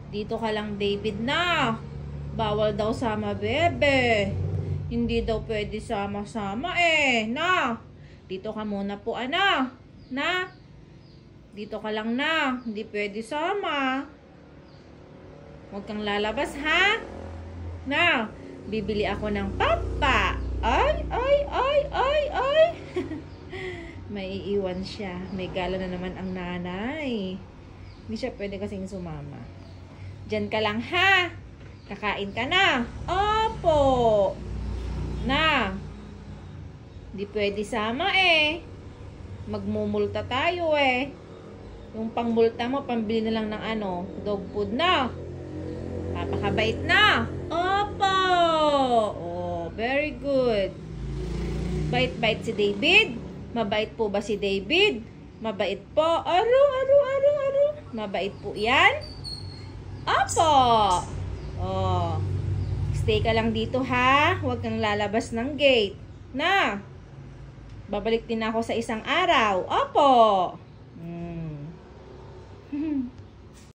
Dito ka lang, David, na. Bawal daw sama, bebe. Hindi daw pwede sama-sama eh. Na. Dito ka muna po, ana. Na. Dito ka lang na. Hindi pwede sama. Huwag kang lalabas, ha? Na. Bibili ako ng papa. Ay, ay, ay, ay, ay. May iiwan siya. May gala na naman ang nanay. Hindi siya pwede kasing sumama. Diyan ka lang, ha? Kakain ka na. Opo. Na. Hindi pwede sama eh. Magmumulta tayo eh. Yung pangmulta mo, pambili na lang ng dog food na. Papakabait na. Opo. Oh, very good. Bait-bait si David. Mabait po ba si David? Mabait po. Aro. Mabait po yan. Opo. Oh. Stay ka lang dito, ha? Huwag kang lalabas ng gate. Na. Babalik din ako sa isang araw. Opo.